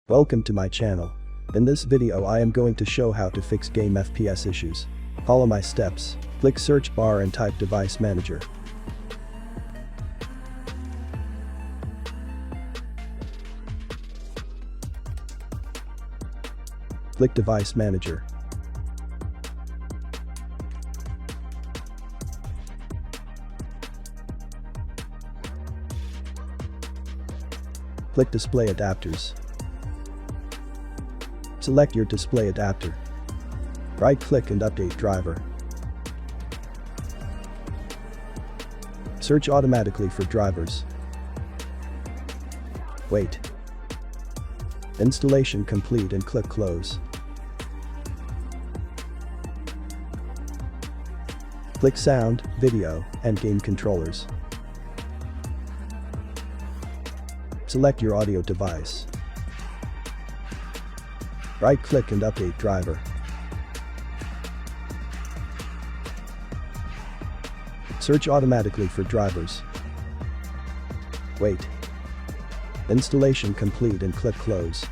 Welcome to my channel. In this video I am going to show how to fix game FPS issues. Follow my steps. Click search bar and type device manager. Click device manager. Click display adapters. Select your display adapter. Right-click and update driver. Search automatically for drivers. Wait. Installation complete and click close. Click sound, video, and game controllers. Select your audio device. Right-click and update driver. Search automatically for drivers. Wait. Installation complete and click close.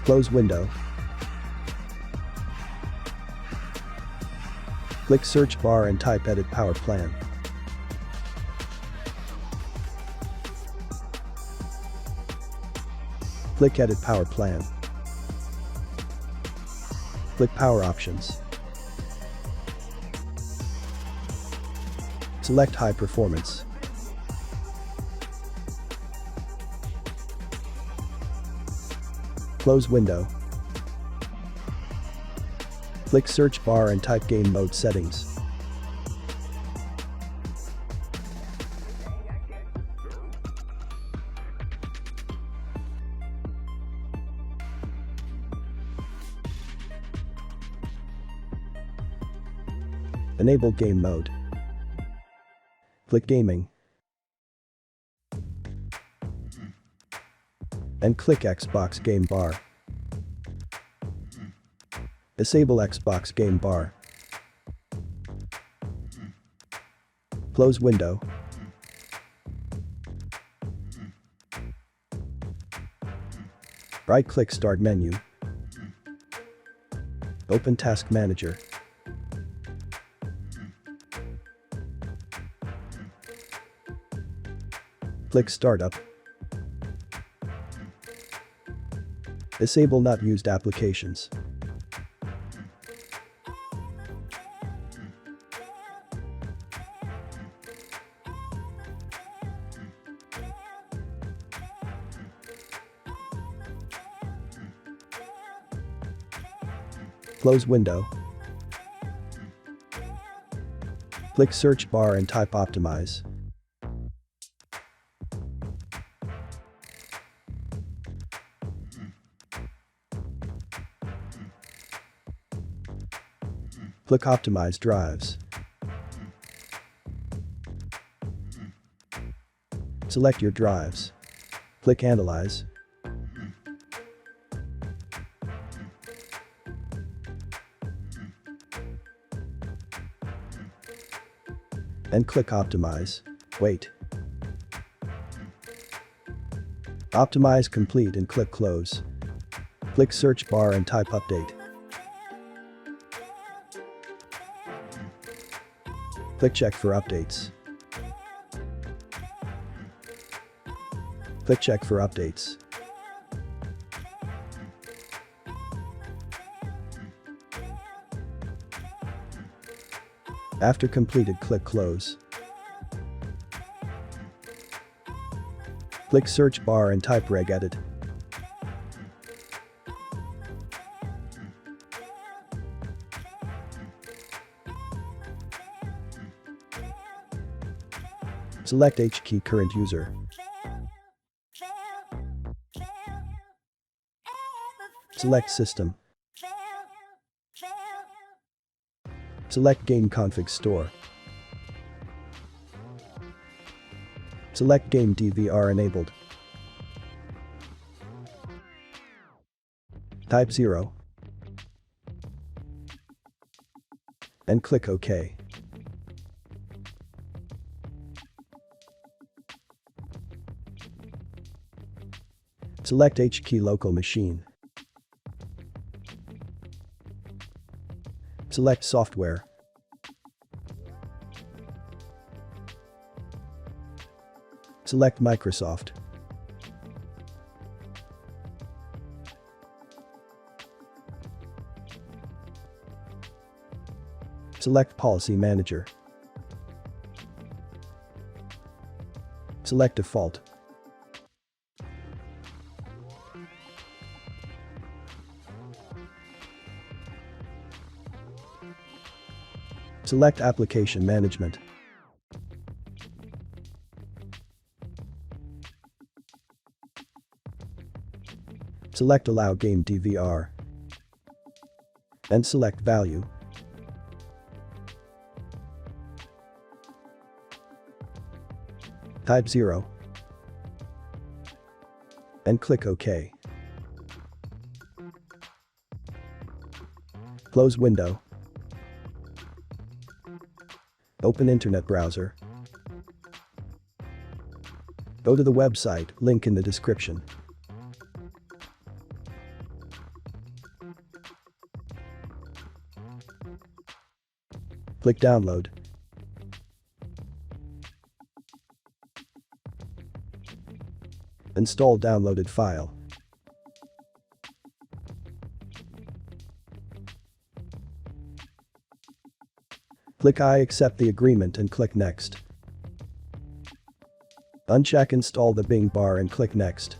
Close window. Click search bar and type edit power plan. Click edit power plan. Click power options. Select high performance. Close window. Click search bar and type game mode settings. Enable game mode. Click gaming. And click Xbox game bar. Disable Xbox game bar. Close window. Right-click start menu. Open task manager. Click Startup. Disable not used applications. Close window. Click search bar and type optimize. Click Optimize drives. Select your drives. Click Analyze. And click Optimize. Wait. Optimize complete and click Close. Click search bar and type Update. Click Check for updates. Click Check for updates. After completed, click Close. Click search bar and type regedit. Select H key current user. Select system. Select game config store. Select game DVR enabled. Type 0. And click OK. Select HKey local machine. Select software. Select Microsoft. Select Policy Manager. Select Default. Select Application Management. Select Allow Game DVR. And select Value. Type 0. And click OK. Close window. Open Internet browser. Go to the website, link in the description. Click Download. Install downloaded file. Click I accept the agreement and click Next. Uncheck Install the Bing bar and click Next.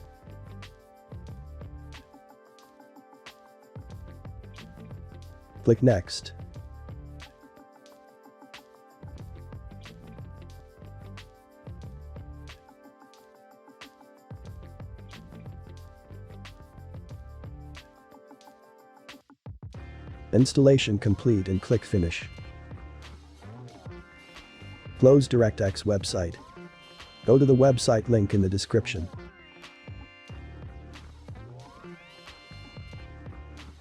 Click Next. Installation complete and click Finish. Close DirectX website. Go to the website link in the description.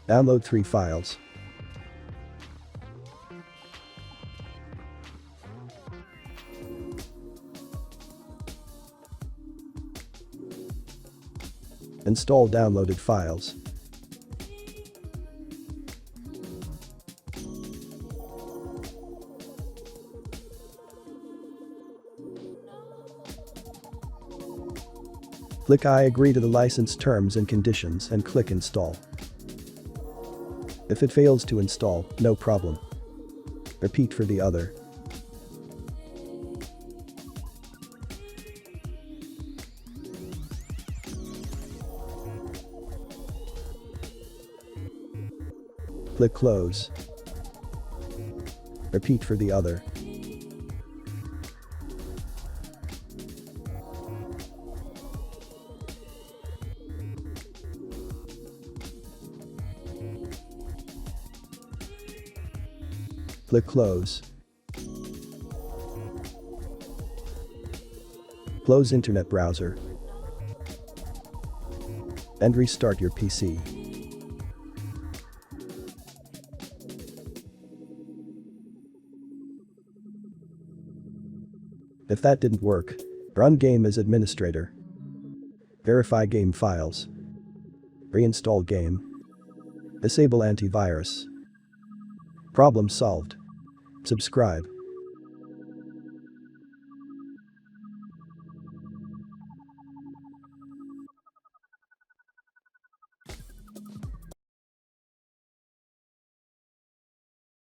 Download 3 files. Install downloaded files. Click I agree to the license terms and conditions and click Install. If it fails to install, no problem. Repeat for the other. Click Close. Repeat for the other. Click Close. Close Internet browser. And restart your PC. If that didn't work, run game as administrator. Verify game files. Reinstall game. Disable antivirus. Problem solved. Subscribe.